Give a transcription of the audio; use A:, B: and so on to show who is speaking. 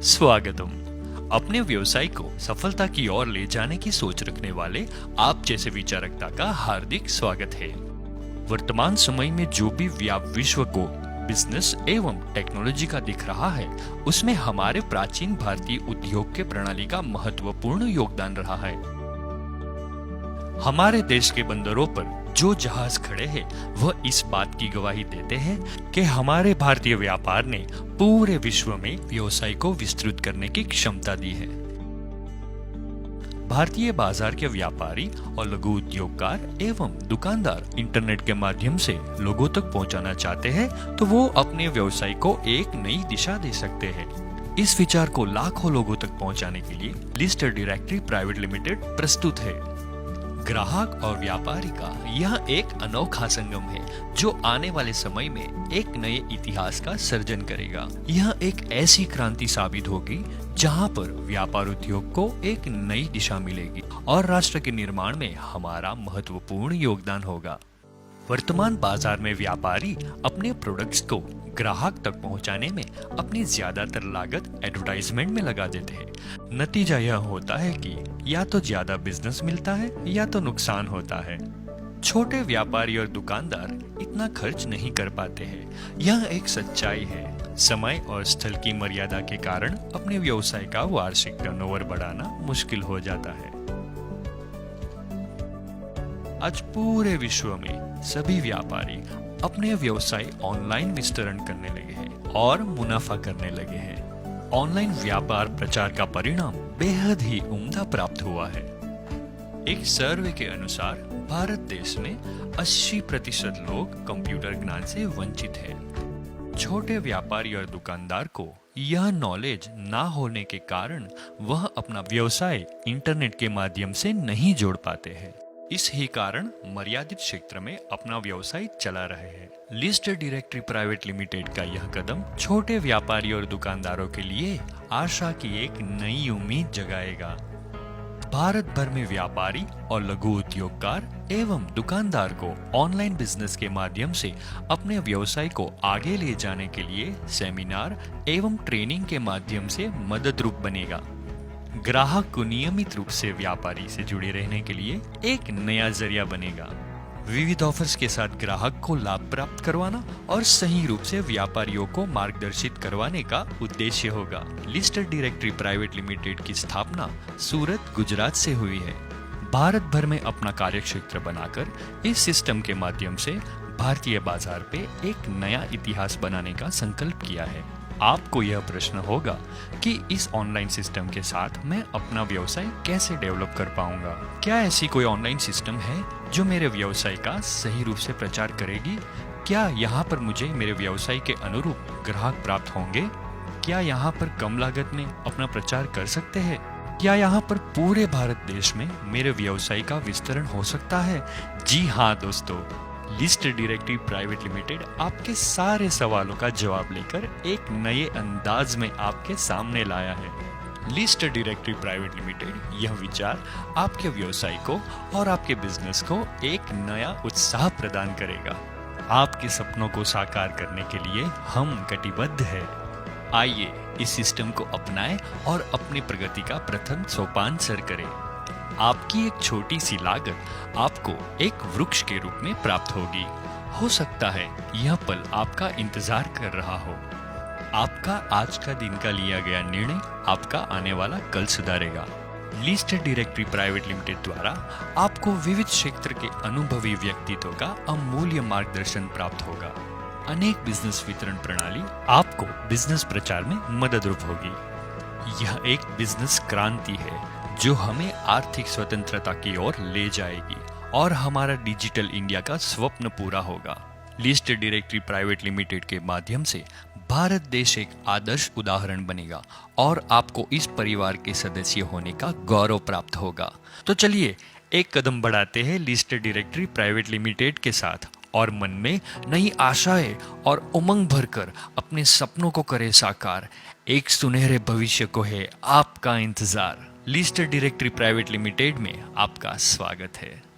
A: स्वागतम। अपने व्यवसाय को सफलता की ओर ले जाने की सोच रखने वाले आप जैसे विचारकता का हार्दिक स्वागत है। वर्तमान समय में जो भी विश्व को बिजनेस एवं टेक्नोलॉजी का दिख रहा है, उसमें हमारे प्राचीन भारतीय उद्योग के प्रणाली का महत्वपूर्ण योगदान रहा है। हमारे देश के बंदरों पर जो जहाज खड़े हैं, वह इस बात की गवाही देते हैं कि हमारे भारतीय व्यापार ने पूरे विश्व में व्यवसाय को विस्तृत करने की क्षमता दी है। भारतीय बाजार के व्यापारी और लघु उद्योगकार एवं दुकानदार इंटरनेट के माध्यम से लोगों तक पहुंचाना चाहते हैं, तो वो अपने व्यवसाय को एक नई दिशा दे सकते हैं। इस विचार को लाखों लोगों तक पहुंचाने के लिए लिस्टेड डायरेक्टरी प्राइवेट लिमिटेड प्रस्तुत है। ग्राहक और व्यापारी का यह एक अनोखा संगम है, जो आने वाले समय में एक नए इतिहास का सर्जन करेगा। यह एक ऐसी क्रांति साबित होगी जहां पर व्यापार उद्योग को एक नई दिशा मिलेगी और राष्ट्र के निर्माण में हमारा महत्वपूर्ण योगदान होगा। वर्तमान बाजार में व्यापारी अपने प्रोडक्ट्स को ग्राहक तक पहुंचाने में अपनी ज्यादातर लागत एडवर्टाइजमेंट में लगा देते हैं। नतीजा यह होता है कि या तो ज्यादा बिजनेस मिलता है या तो नुकसान होता है। छोटे व्यापारी और दुकानदार इतना खर्च नहीं कर पाते हैं। यह एक सच्चाई है। समय और स्थल की मर्यादा के कारण अपने व्यवसाय का वार्षिक टर्नओवर बढ़ाना मुश्किल हो जाता है। आज पूरे विश्व में सभी व्यापारी अपने व्यवसाय ऑनलाइन विस्तरण करने लगे हैं और मुनाफा करने लगे हैं। ऑनलाइन व्यापार प्रचार का परिणाम बेहद ही उम्दा प्राप्त हुआ है। एक सर्वे के अनुसार भारत देश में 80% लोग कंप्यूटर ज्ञान से वंचित हैं। छोटे व्यापारी और दुकानदार को यह नॉलेज ना होने के कारण वह अपना व्यवसाय इंटरनेट के माध्यम से नहीं जोड़ पाते हैं। इस ही कारण मर्यादित क्षेत्र में अपना व्यवसाय चला रहे हैं। लिस्टेड डायरेक्टरी प्राइवेट लिमिटेड का यह कदम छोटे व्यापारी और दुकानदारों के लिए आशा की एक नई उम्मीद जगाएगा। भारत भर में व्यापारी और लघु उद्योगकार एवं दुकानदार को ऑनलाइन बिजनेस के माध्यम से अपने व्यवसाय को आगे ले जाने के लिए सेमिनार एवं ट्रेनिंग के माध्यम से मददरूप बनेगा। ग्राहक को नियमित रूप से व्यापारी से जुड़े रहने के लिए एक नया जरिया बनेगा। विविध ऑफर्स के साथ ग्राहक को लाभ प्राप्त करवाना और सही रूप से व्यापारियों को मार्गदर्शित करवाने का उद्देश्य होगा। लिस्टेड डायरेक्टरी प्राइवेट लिमिटेड की स्थापना सूरत, गुजरात से हुई है। भारत भर में अपना कार्यक्षेत्र बनाकर इस सिस्टम के माध्यम से भारतीय बाजार पे एक नया इतिहास बनाने का संकल्प किया है। आपको यह प्रश्न होगा कि इस ऑनलाइन सिस्टम के साथ मैं अपना व्यवसाय कैसे डेवलप कर पाऊंगा? क्या ऐसी कोई ऑनलाइन सिस्टम है जो मेरे व्यवसाय का सही रूप से प्रचार करेगी? क्या यहाँ पर मुझे मेरे व्यवसाय के अनुरूप ग्राहक प्राप्त होंगे? क्या यहाँ पर कम लागत में अपना प्रचार कर सकते हैं? क्या यहाँ पर पूरे भारत देश में मेरे व्यवसाय का विस्तरण हो सकता है? जी हाँ दोस्तों, लिस्टेड डायरेक्टरी प्राइवेट लिमिटेड आपके सारे सवालों का जवाब लेकर एक नए अंदाज में आपके सामने लाया है। लिस्टेड डायरेक्टरी प्राइवेट लिमिटेड यह विचार आपके व्यवसाय को और आपके बिजनेस को एक नया उत्साह प्रदान करेगा। आपके सपनों को साकार करने के लिए हम कटिबद्ध हैं। आइए इस सिस्टम को अपनाएं और अपनी प्रगति का प्रथम सोपान सर करें। आपकी एक छोटी सी लागत आपको एक वृक्ष के रूप में प्राप्त होगी। हो सकता है यह पल आपका इंतजार कर रहा हो। आपका आज का दिन का लिया गया निर्णय आपका आने वाला कल सुधारेगा। लिस्टेड डायरेक्टरी प्राइवेट लिमिटेड द्वारा आपको विविध क्षेत्र के अनुभवी व्यक्तित्व का अमूल्य मार्गदर्शन प्राप्त होगा। अनेक बिजनेस वितरण प्रणाली आपको बिजनेस प्रचार में मददरूप होगी। यह एक बिजनेस क्रांति है जो हमें आर्थिक स्वतंत्रता की ओर ले जाएगी और हमारा डिजिटल इंडिया का स्वप्न पूरा होगा। लिस्टेड डायरेक्टरी प्राइवेट लिमिटेड के माध्यम से भारत देश एक आदर्श उदाहरण बनेगा और आपको इस परिवार के सदस्य होने का गौरव प्राप्त होगा। तो चलिए एक कदम बढ़ाते हैं लिस्टेड डायरेक्टरी प्राइवेट लिमिटेड के साथ और मन में नई आशाएं और उमंग भरकर अपने सपनों को करे साकार। एक सुनहरे भविष्य को है आपका इंतजार। लिस्टेड डायरेक्टरी प्राइवेट लिमिटेड में आपका स्वागत है।